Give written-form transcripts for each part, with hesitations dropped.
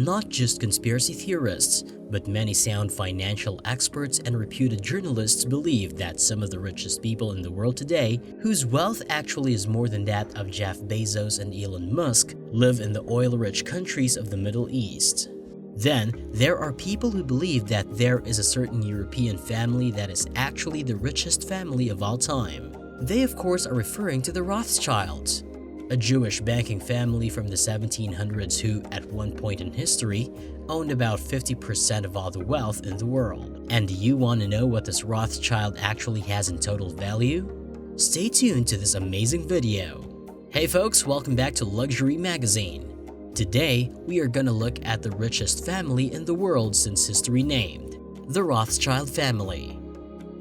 Not just conspiracy theorists, but many sound financial experts and reputed journalists believe that some of the richest people in the world today, whose wealth actually is more than that of Jeff Bezos and Elon Musk, live in the oil-rich countries of the Middle East. Then, there are people who believe that there is a certain European family that is actually the richest family of all time. They of course are referring to the Rothschilds, a Jewish banking family from the 1700s who, at one point in history, owned about 50% of all the wealth in the world. And do you want to know what this Rothschild actually has in total value? Stay tuned to this amazing video. Hey folks, welcome back to Luxury Magazine. Today, we are gonna look at the richest family in the world since history named, the Rothschild family.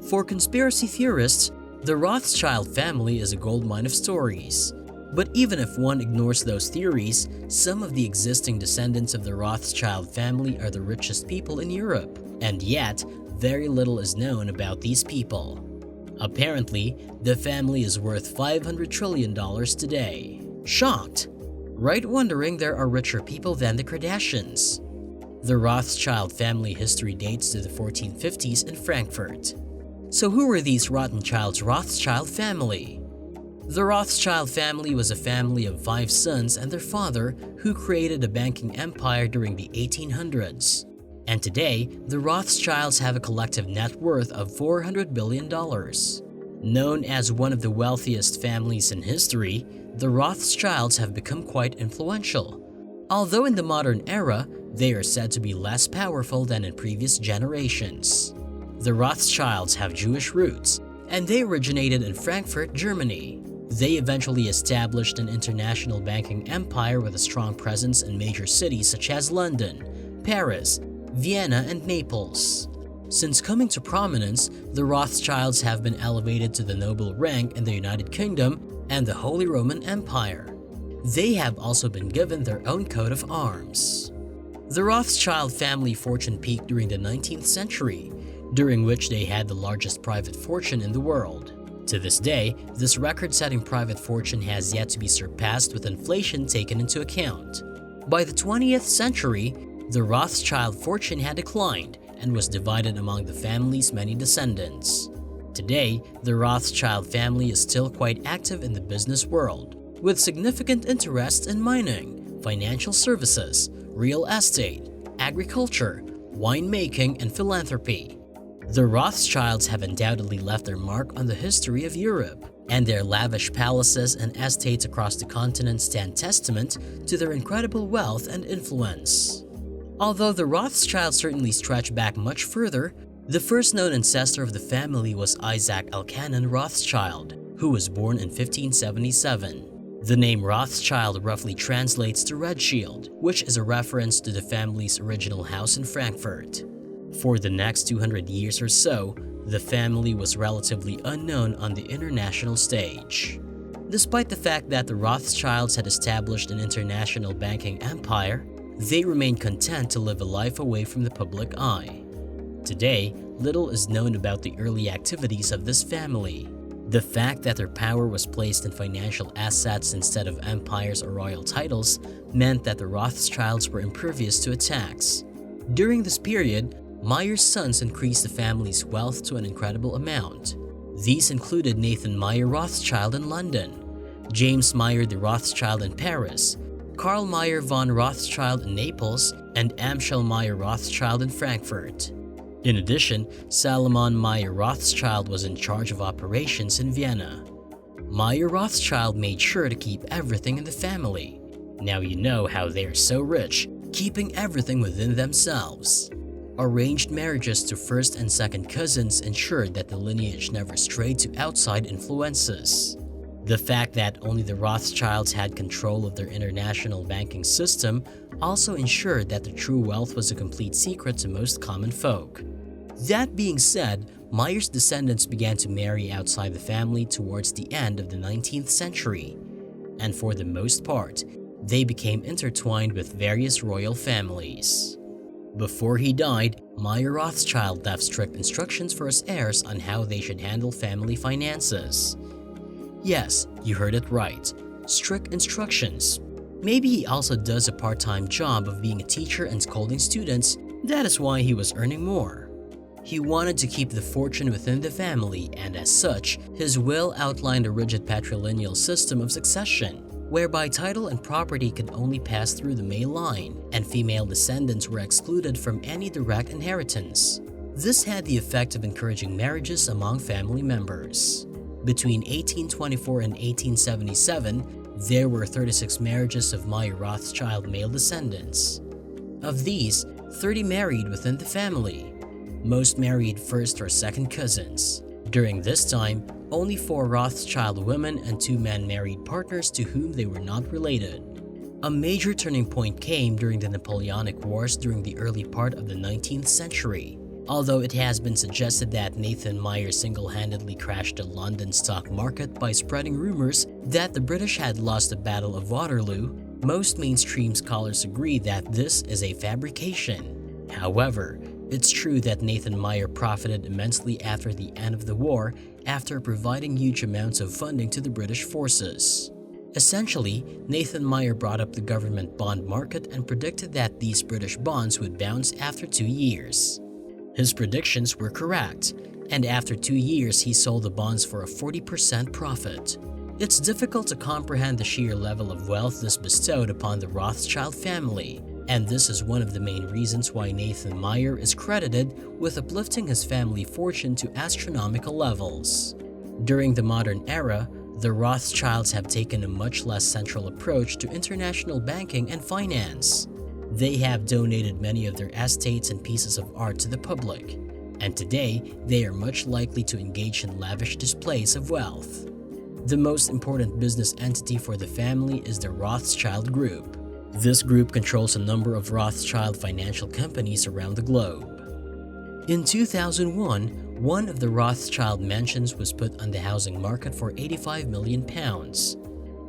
For conspiracy theorists, the Rothschild family is a goldmine of stories. But even if one ignores those theories, some of the existing descendants of the Rothschild family are the richest people in Europe, and yet, very little is known about these people. Apparently, the family is worth $500 trillion today. Shocked? Right, wondering there are richer people than the Kardashians. The Rothschild family history dates to the 1450s in Frankfurt. So who were these Rothschilds' Rothschild family? The Rothschild family was a family of 5 sons and their father, who created a banking empire during the 1800s. And today, the Rothschilds have a collective net worth of $400 billion. Known as one of the wealthiest families in history, the Rothschilds have become quite influential. Although in the modern era, they are said to be less powerful than in previous generations. The Rothschilds have Jewish roots, and they originated in Frankfurt, Germany. They eventually established an international banking empire with a strong presence in major cities such as London, Paris, Vienna, and Naples. Since coming to prominence, the Rothschilds have been elevated to the noble rank in the United Kingdom and the Holy Roman Empire. They have also been given their own coat of arms. The Rothschild family fortune peaked during the 19th century, during which they had the largest private fortune in the world. To this day, this record-setting private fortune has yet to be surpassed with inflation taken into account. By the 20th century, the Rothschild fortune had declined and was divided among the family's many descendants. Today, the Rothschild family is still quite active in the business world, with significant interests in mining, financial services, real estate, agriculture, winemaking, and philanthropy. The Rothschilds have undoubtedly left their mark on the history of Europe, and their lavish palaces and estates across the continent stand testament to their incredible wealth and influence. Although the Rothschilds certainly stretch back much further, the first known ancestor of the family was IZAAK ELCHANAN Rothschild, who was born in 1577. The name Rothschild roughly translates to Red Shield, which is a reference to the family's original house in Frankfurt. For the next 200 years or so, the family was relatively unknown on the international stage. Despite the fact that the Rothschilds had established an international banking empire, they remained content to live a life away from the public eye. Today, little is known about the early activities of this family. The fact that their power was placed in financial assets instead of empires or royal titles meant that the Rothschilds were impervious to attacks. During this period, Meyer's sons increased the family's wealth to an incredible amount. These included Nathan Meyer Rothschild in London, James Meyer the Rothschild in Paris, Karl Meyer von Rothschild in Naples, and AMSCHEL Meyer Rothschild in Frankfurt. In addition, SALOMON Meyer Rothschild was in charge of operations in Vienna. Meyer Rothschild made sure to keep everything in the family. Now you know how they are so rich, keeping everything within themselves. Arranged marriages to first and second cousins ensured that the lineage never strayed to outside influences. The fact that only the Rothschilds had control of their international banking system also ensured that their true wealth was a complete secret to most common folk. That being said, Meyer's descendants began to marry outside the family towards the end of the 19th century, and for the most part, they became intertwined with various royal families. Before he died, Meyer Rothschild left strict instructions for his heirs on how they should handle family finances. Yes, you heard it right. Strict instructions. Maybe he also does a part-time job of being a teacher and scolding students. That is why he was earning more. He wanted to keep the fortune within the family, and as such, his will outlined a rigid patrilineal system of succession, whereby title and property could only pass through the male line, and female descendants were excluded from any direct inheritance. This had the effect of encouraging marriages among family members. Between 1824 and 1877, there were 36 marriages of Meyer Rothschild male descendants. Of these, 30 married within the family. Most married first or second cousins. During this time, only 4 Rothschild women and 2 men married partners to whom they were not related. A major turning point came during the Napoleonic Wars during the early part of the 19th century. Although it has been suggested that Nathan Meyer single-handedly crashed the London stock market by spreading rumors that the British had lost the Battle of Waterloo, most mainstream scholars agree that this is a fabrication. However, it's true that Nathan Meyer profited immensely after the end of the war after providing huge amounts of funding to the British forces. Essentially, Nathan Meyer brought up the government bond market and predicted that these British bonds would bounce after 2 years. His predictions were correct, and after 2 years he sold the bonds for a 40% profit. It's difficult to comprehend the sheer level of wealth this bestowed upon the Rothschild family, and this is one of the main reasons why Nathan Meyer is credited with uplifting his family fortune to astronomical levels. During the modern era, the Rothschilds have taken a much less central approach to international banking and finance. They have donated many of their estates and pieces of art to the public, and today they are much likely to engage in lavish displays of wealth. The most important business entity for the family is the Rothschild Group. This group controls a number of Rothschild financial companies around the globe. In 2001, one of the Rothschild mansions was put on the housing market for £85 million.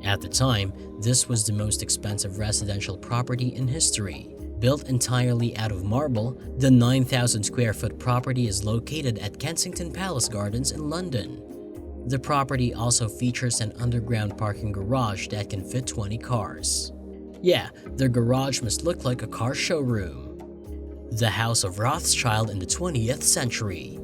At the time, this was the most expensive residential property in history. Built entirely out of marble, the 9,000 square foot property is located at Kensington Palace Gardens in London. The property also features an underground parking garage that can fit 20 cars. Yeah, their garage must look like a car showroom. The House of Rothschild in the 20th century.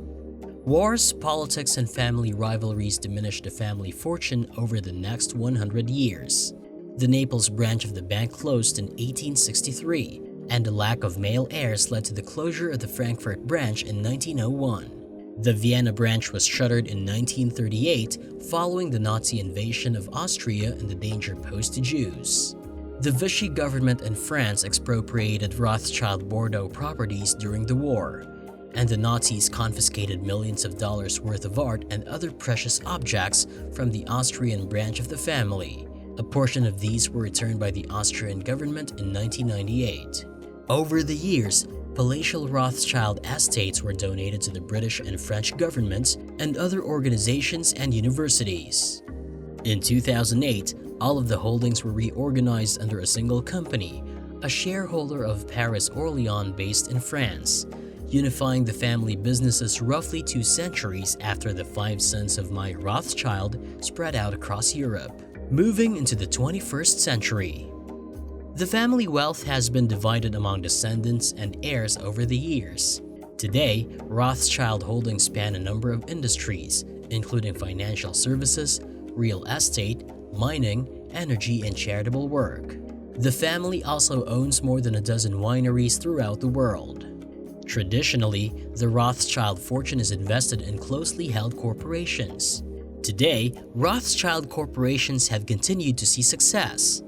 Wars, politics, and family rivalries diminished the family fortune over the next 100 years. The Naples branch of the bank closed in 1863, and the lack of male heirs led to the closure of the Frankfurt branch in 1901. The Vienna branch was shuttered in 1938 following the Nazi invasion of Austria and the danger posed to Jews. The Vichy government in France expropriated Rothschild Bordeaux properties during the war, and the Nazis confiscated millions of dollars worth of art and other precious objects from the Austrian branch of the family. A portion of these were returned by the Austrian government in 1998. Over the years, palatial Rothschild estates were donated to the British and French governments and other organizations and universities. In 2008, all of the holdings were reorganized under a single company, a shareholder of Paris Orléans based in France, unifying the family businesses roughly 2 centuries after the 5 sons of Meyer Rothschild spread out across Europe. Moving into the 21st century. The family wealth has been divided among descendants and heirs over the years. Today, Rothschild holdings span a number of industries, including financial services, real estate, mining, energy, and charitable work. The family also owns more than a dozen wineries throughout the world. Traditionally, the Rothschild fortune is invested in closely held corporations. Today, Rothschild corporations have continued to see success.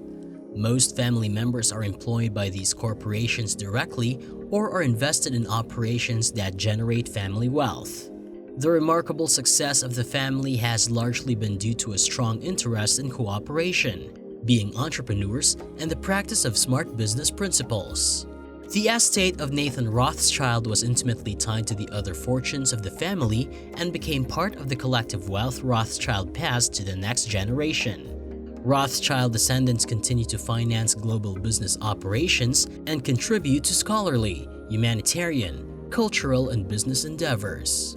Most family members are employed by these corporations directly or are invested in operations that generate family wealth. The remarkable success of the family has largely been due to a strong interest in cooperation, being entrepreneurs, and the practice of smart business principles. The estate of Nathan Rothschild was intimately tied to the other fortunes of the family and became part of the collective wealth Rothschild passed to the next generation. Rothschild descendants continue to finance global business operations and contribute to scholarly, humanitarian, cultural, and business endeavors.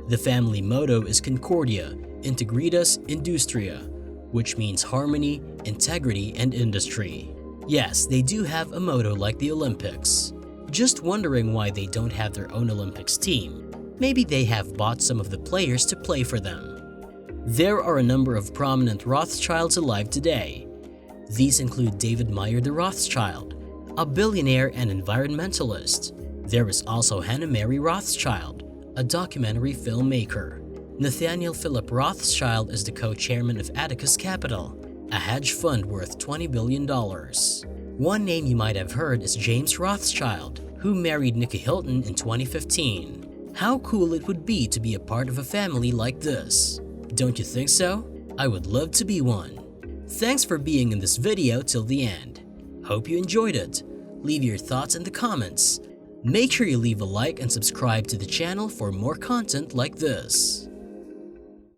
The family motto is Concordia, Integritas Industria, which means harmony, integrity, and industry. Yes, they do have a motto like the Olympics. Just wondering why they don't have their own Olympics team. Maybe they have bought some of the players to play for them. There are a number of prominent Rothschilds alive today. These include David Meyer the Rothschild, a billionaire and environmentalist. There is also Hannah Mary Rothschild, a documentary filmmaker. Nathaniel Philip Rothschild is the co-chairman of Atticus Capital, a hedge fund worth $20 billion. One name you might have heard is James Rothschild, who married Nikki Hilton in 2015. How cool it would be to be a part of a family like this. Don't you think so? I would love to be one. Thanks for being in this video till the end. Hope you enjoyed it. Leave your thoughts in the comments. Make sure you leave a like and subscribe to the channel for more content like this.